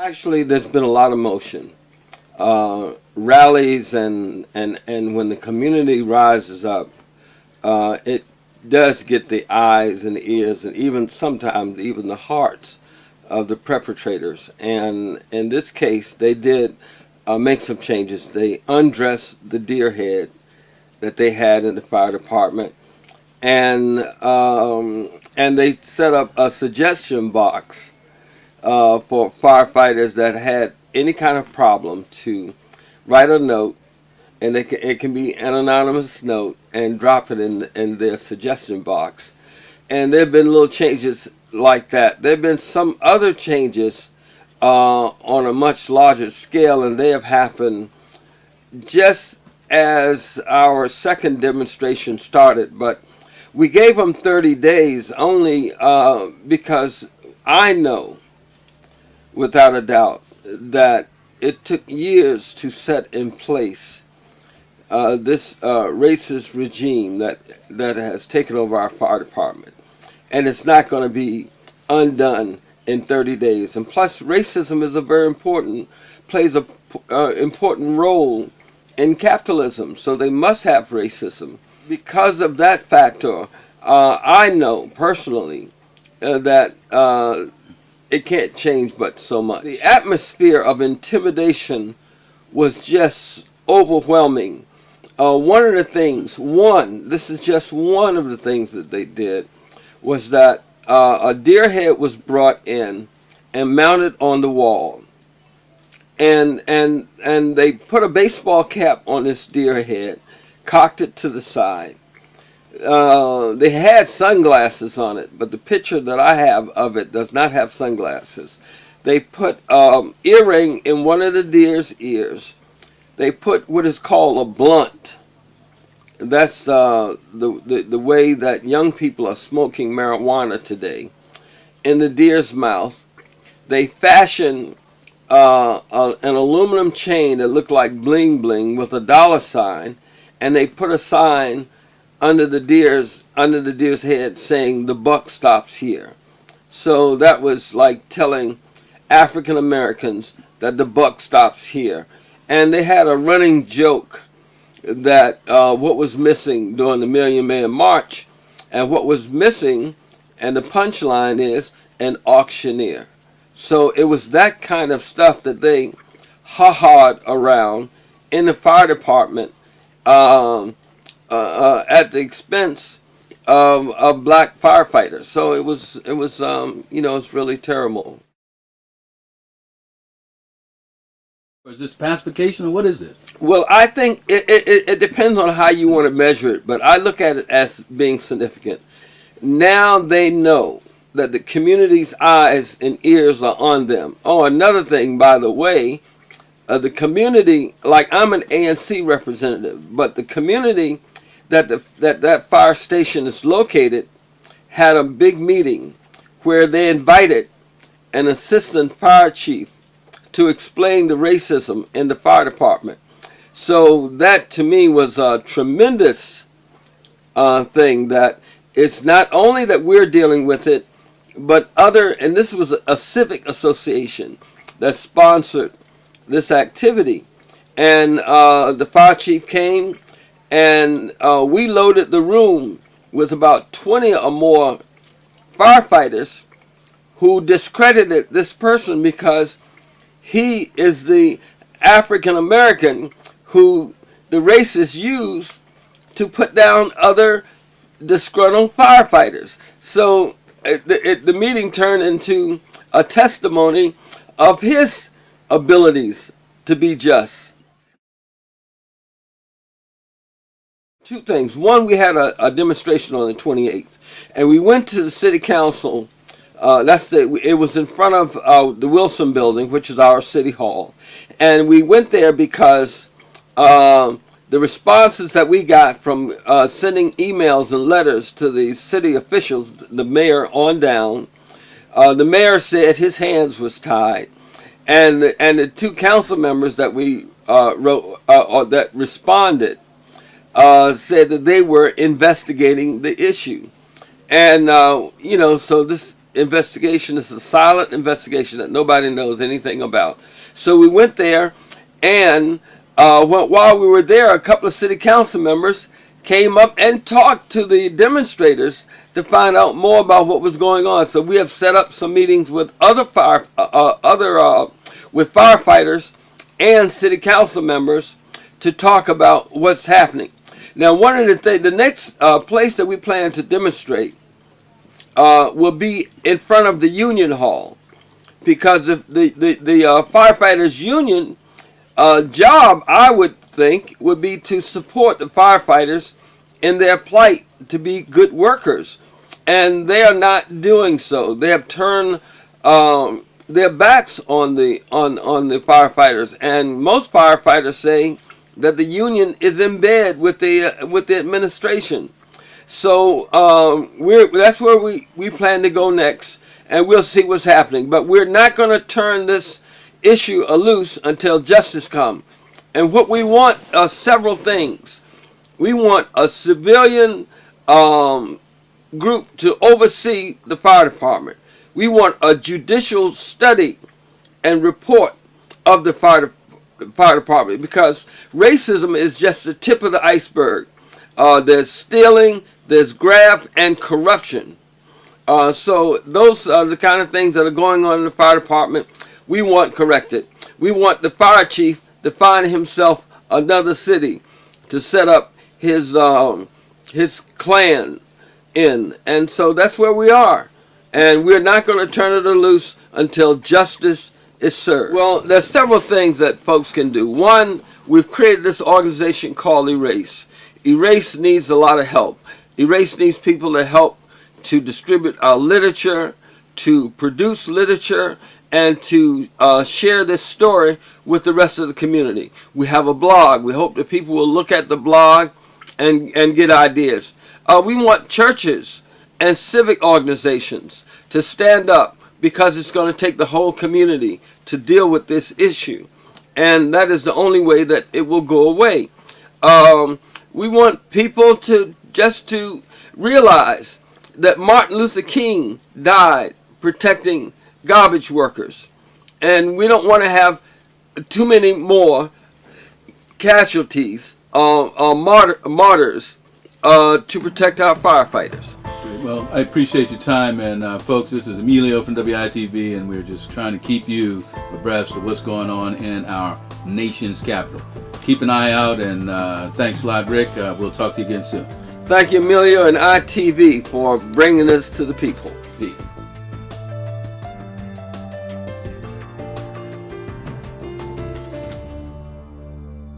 Actually, there's been a lot of motion, rallies, and when the community rises up, it does get the eyes and the ears and even sometimes even the hearts of the perpetrators. And in this case, they did make some changes. They undressed the deer head that they had in the fire department, and they set up a suggestion box for firefighters that had any kind of problem to write a note, and it can be an anonymous note, and drop it in their suggestion box. And there have been little changes like that. There have been some other changes on a much larger scale, and they have happened just as our second demonstration started. But we gave them 30 days only because I know without a doubt that it took years to set in place this racist regime that has taken over our fire department, and it's not going to be undone in 30 days. And plus, racism is plays a important role in capitalism, so they must have racism. Because of that factor, I know personally that it can't change but so much. The atmosphere of intimidation was just overwhelming. One of the things, this is just one of the things that they did, was that a deer head was brought in and mounted on the wall. And they put a baseball cap on this deer head, cocked it to the side. They had sunglasses on it, but the picture that I have of it does not have sunglasses. They put earring in one of the deer's ears. They put what is called a blunt. That's the way that young people are smoking marijuana today, in the deer's mouth. They fashioned an aluminum chain that looked like bling bling with a dollar sign, and they put a sign under the deer's head saying "The buck stops here." So that was like telling African Americans that the buck stops here. And they had a running joke that what was missing during the Million Man March, and what was missing, and the punchline is an auctioneer. So it was that kind of stuff that they ha-ha'd around in the fire department at the expense of black firefighters. So it was it's really terrible. Is this pacification, or what is this? Well, I think it depends on how you want to measure it, but I look at it as being significant. Now they know that the community's eyes and ears are on them. Oh, another thing, by the way, the community, like I'm an ANC representative, but the community that fire station is located had a big meeting where they invited an assistant fire chief to explain the racism in the fire department. So that to me was a tremendous thing, that it's not only that we're dealing with it, but and this was a civic association that sponsored this activity. And the fire chief came, and we loaded the room with about 20 or more firefighters who discredited this person because he is the African American who the racists use to put down other disgruntled firefighters. So the meeting turned into a testimony of his abilities to be just. Two things. One, we had a demonstration on the 28th, and we went to the city council. It was in front of the Wilson Building, which is our city hall, and we went there because the responses that we got from sending emails and letters to the city officials, the mayor on down, the mayor said his hands was tied, and the two council members that we that responded said that they were investigating the issue, and so this investigation. It's a silent investigation that nobody knows anything about. So we went there, and while we were there, a couple of city council members came up and talked to the demonstrators to find out more about what was going on. So we have set up some meetings with with firefighters and city council members to talk about what's happening. Now, one of the things, the next place that we plan to demonstrate will be in front of the Union Hall, because if the firefighters union job, I would think, would be to support the firefighters in their plight to be good workers, and they are not doing so. They have turned their backs on the firefighters, and most firefighters say that the union is in bed with the administration. So that's where we plan to go next, and we'll see what's happening. But we're not going to turn this issue loose until justice comes. And what we want are several things. We want a civilian group to oversee the fire department. We want a judicial study and report of the fire department, because racism is just the tip of the iceberg. There's stealing, there's graft, and corruption. So those are the kind of things that are going on in the fire department we want corrected. We want the fire chief to find himself another city to set up his clan in. And so that's where we are. And we're not going to turn it loose until justice is served. Well, there's several things that folks can do. One, we've created this organization called Erase. Erase needs a lot of help. Erase needs people to help to distribute our literature, to produce literature, and to share this story with the rest of the community. We have a blog. We hope that people will look at the blog and get ideas. We want churches and civic organizations to stand up, because it's going to take the whole community to deal with this issue. And that is the only way that it will go away. We want people to realize that Martin Luther King died protecting garbage workers. And we don't want to have too many more casualties or martyrs to protect our firefighters. Well, I appreciate your time, and folks, this is Emilio from WITV, and we're just trying to keep you abreast of what's going on in our nation's capital. Keep an eye out, and thanks a lot, Rick. We'll talk to you again soon. Thank you, Emilio and ITV, for bringing this to the people. Peace.